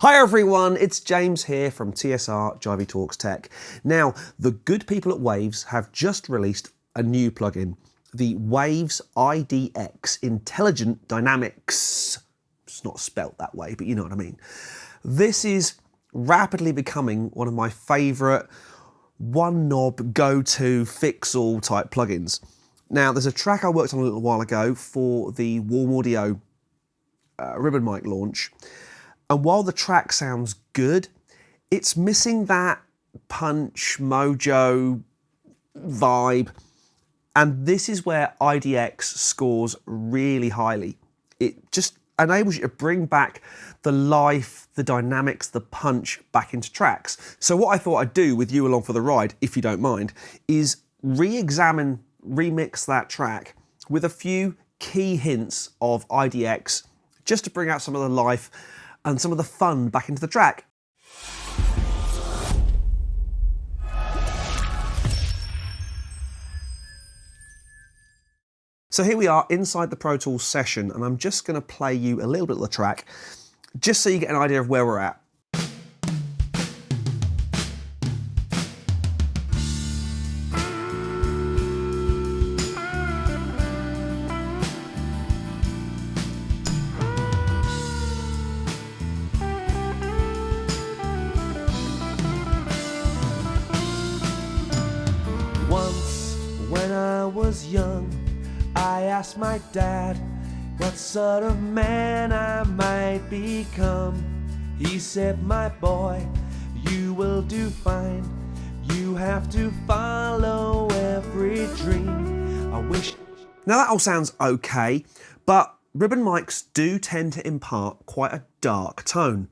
Hi everyone, it's James here from TSR Jivey Talks Tech. Now, the good people at Waves have just released a new plugin, the Waves IDX Intelligent Dynamics. It's not spelt that way, but you know what I mean. This is rapidly becoming one of my favourite one knob go-to fix-all type plugins. Now, there's a track I worked on a little while ago for the Warm Audio ribbon mic launch. And while the track sounds good, it's missing that punch, mojo, vibe. And this is where IDX scores really highly. It just enables you to bring back the life, the dynamics, the punch back into tracks. So what I thought I'd do with you along for the ride, if you don't mind, is re-examine, remix that track with a few key hints of IDX, just to bring out some of the life and some of the fun back into the track. So here we are inside the Pro Tools session, and I'm just going to play you a little bit of the track, just so you get an idea of where we're at. Once, when I was young, I asked my dad what sort of man I might become. He said, "My boy, you will do fine. You have to follow every dream." I wish. Now that all sounds okay, but ribbon mics do tend to impart quite a dark tone.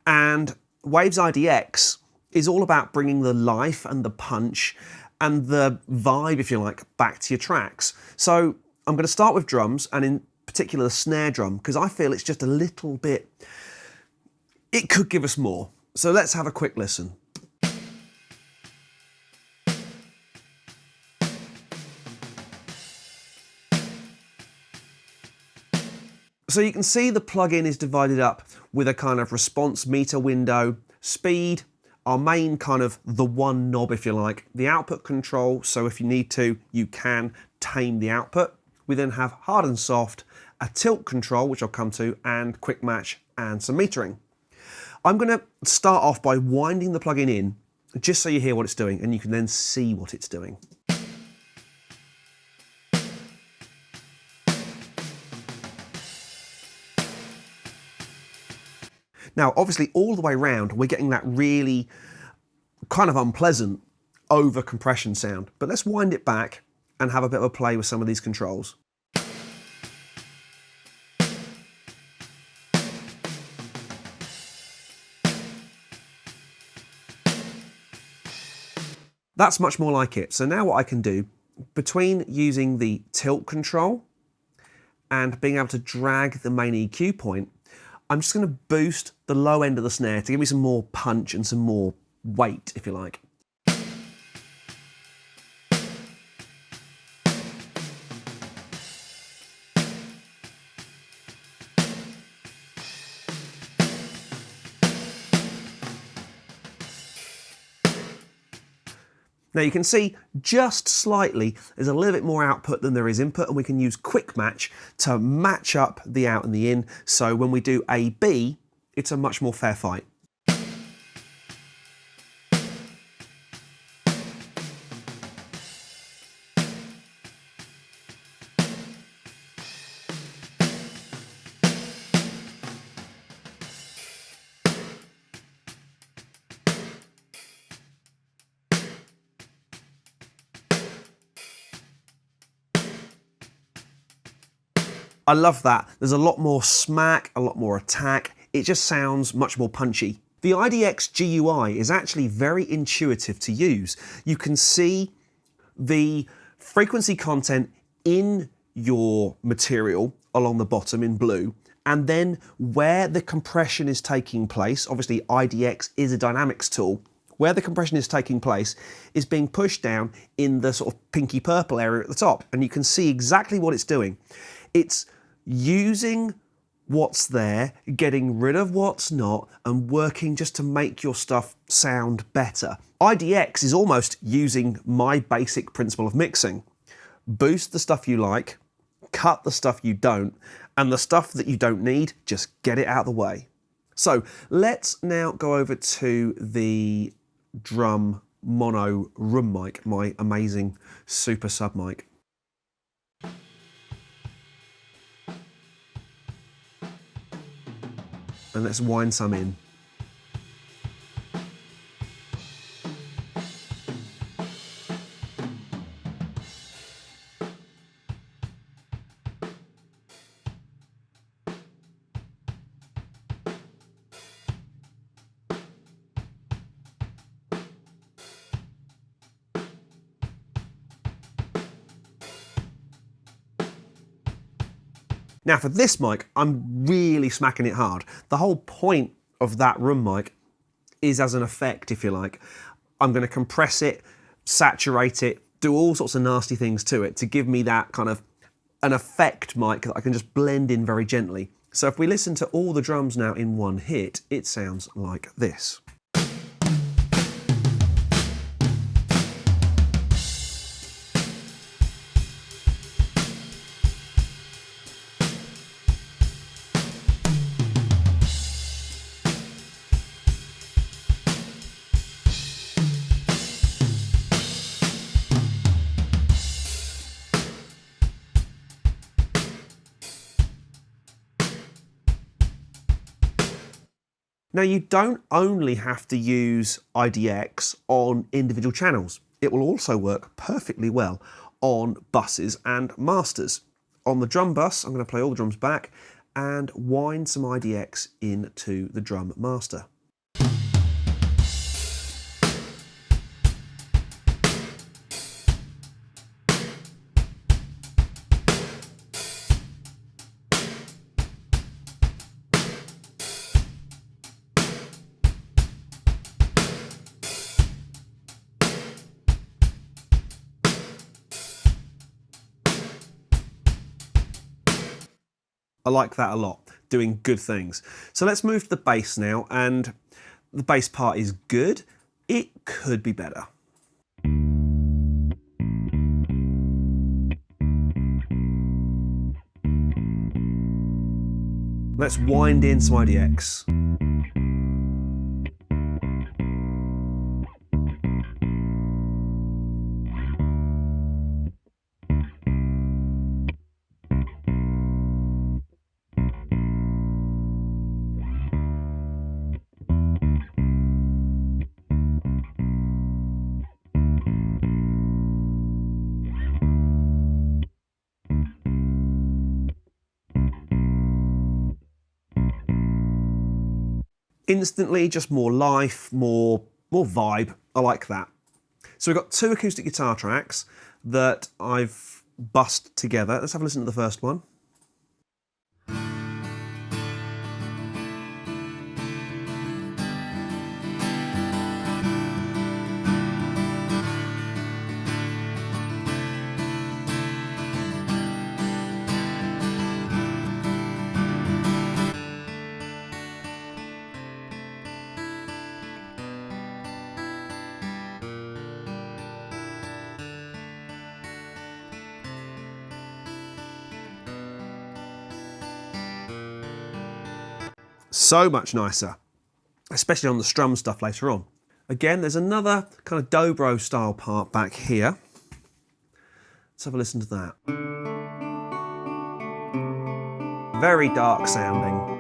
And Waves IDX is all about bringing the life and the punch and the vibe, if you like, back to your tracks. So I'm going to start with drums, and in particular the snare drum, because I feel it's just a little bit, it could give us more. So let's have a quick listen. So you can see the plugin is divided up with a kind of response meter window, speed, our main kind of the one knob, if you like, the output control, so if you need to, you can tame the output. We then have hard and soft, a tilt control, which I'll come to, and quick match and some metering. I'm going to start off by winding the plugin in, just so you hear what it's doing, and you can then see what it's doing. Now, obviously, all the way around, we're getting that really kind of unpleasant over compression sound. But let's wind it back and have a bit of a play with some of these controls. That's much more like it. So now what I can do, between using the tilt control and being able to drag the main EQ point, I'm just going to boost the low end of the snare to give me some more punch and some more weight, if you like. Now you can see just slightly there's a little bit more output than there is input, and we can use quick match to match up the out and the in, so when we do A-B, it's a much more fair fight. I love that. There's a lot more smack, a lot more attack. It just sounds much more punchy. The IDX GUI is actually very intuitive to use. You can see the frequency content in your material along the bottom in blue, and then where the compression is taking place. Obviously, IDX is a dynamics tool. Where the compression is taking place is being pushed down in the sort of pinky purple area at the top, and you can see exactly what it's doing. It's using what's there, getting rid of what's not, and working just to make your stuff sound better. IDX is almost using my basic principle of mixing. Boost the stuff you like, cut the stuff you don't, and the stuff that you don't need, just get it out of the way. So let's now go over to the drum mono room mic, my amazing super sub mic. And let's wind some in. Now for this mic, I'm really smacking it hard. The whole point of that room mic is as an effect, if you like. I'm going to compress it, saturate it, do all sorts of nasty things to it to give me that kind of an effect mic that I can just blend in very gently. So if we listen to all the drums now in one hit, it sounds like this. Now you don't only have to use IDX on individual channels. It will also work perfectly well on buses and masters. On the drum bus, I'm going to play all the drums back and wind some IDX into the drum master. I like that a lot, doing good things. So let's move to the bass now, and the bass part is good. It could be better. Let's wind in some IDX. Instantly, just more life, more vibe. I like that. So we've got two acoustic guitar tracks that I've bussed together. Let's have a listen to the first one. So much nicer, especially on the strum stuff later on. Again, there's another kind of dobro style part back here. Let's have a listen to that. Very dark sounding.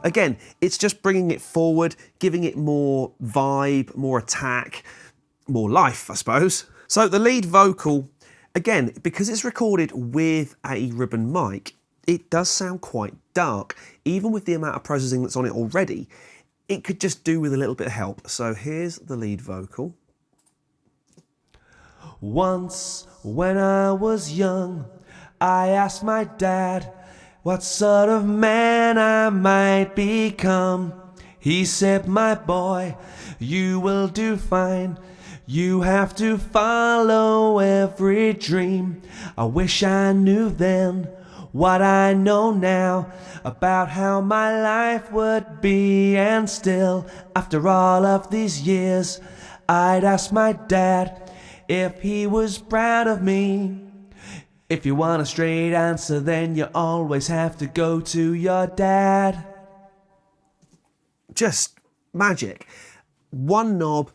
Again, it's just bringing it forward, giving it more vibe, more attack, more life, I suppose. So the lead vocal, again, because it's recorded with a ribbon mic, it does sound quite dark. Even with the amount of processing that's on it already, it could just do with a little bit of help. So here's the lead vocal. Once, when I was young, I asked my dad what sort of man I might become. He said, my boy, you will do fine. You have to follow every dream. I wish I knew then what I know now about how my life would be. And still, after all of these years, I'd ask my dad if he was proud of me. If you want a straight answer, then you always have to go to your dad. Just magic. One knob,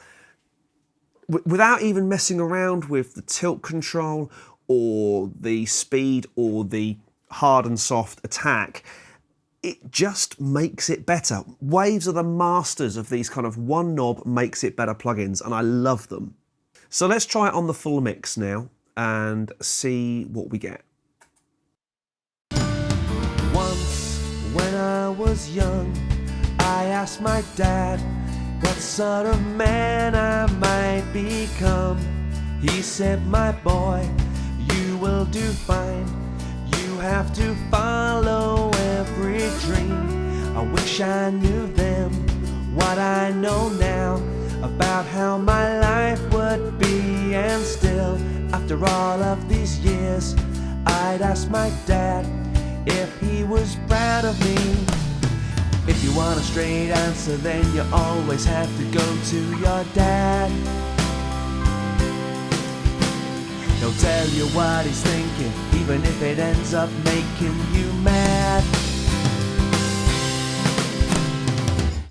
without even messing around with the tilt control or the speed or the hard and soft attack, it just makes it better. Waves are the masters of these kind of one knob makes it better plugins, and I love them. So let's try it on the full mix now and see what we get. Once, when I was young, I asked my dad what sort of man I might become. He said, my boy, you will do fine. You have to follow every dream. I wish I knew then what I know now about how my life would be. And still, after all of these years, I'd ask my dad if he was proud of me. If you want a straight answer, then you always have to go to your dad. He'll tell you what he's thinking, even if it ends up making you mad.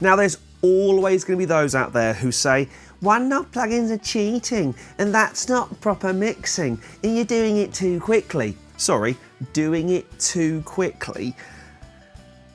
Now there's always going to be those out there who say, one knob plugins are cheating and that's not proper mixing and you're doing it too quickly. Sorry, doing it too quickly.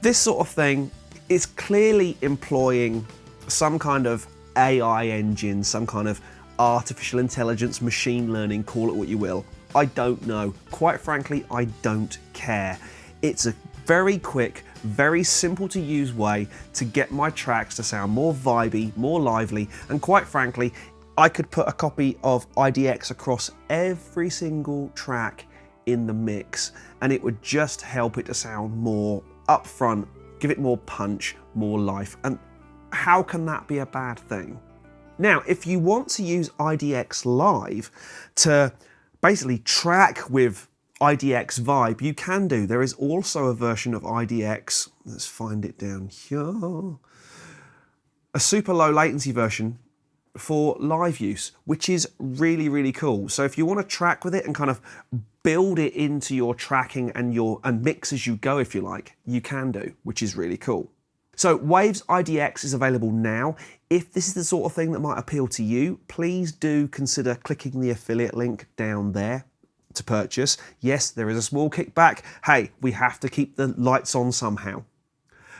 This sort of thing is clearly employing some kind of AI engine, some kind of artificial intelligence, machine learning, call it what you will. I don't know. Quite frankly, I don't care. It's a very quick, very simple to use way to get my tracks to sound more vibey, more lively, and quite frankly, I could put a copy of IDX across every single track in the mix and it would just help it to sound more upfront, give it more punch, more life, and how can that be a bad thing? Now, if you want to use IDX Live to basically track with IDX Vibe, you can do. There is also a version of IDX, let's find it down here, a super low latency version for live use, which is really, really cool. So if you want to track with it and kind of build it into your tracking and mix as you go, if you like, you can do, which is really cool. So Waves IDX is available now. If this is the sort of thing that might appeal to you, please do consider clicking the affiliate link down there to purchase. Yes, there is a small kickback. Hey, we have to keep the lights on somehow.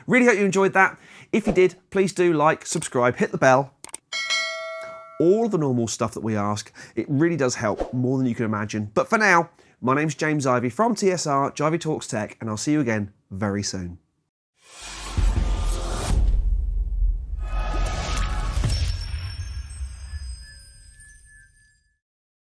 Really hope you enjoyed that. If you did, please do like, subscribe, hit the bell. All the normal stuff that we ask. It really does help more than you can imagine. But for now, my name's James Ivey from TSR, Jivey Talks Tech, and I'll see you again very soon.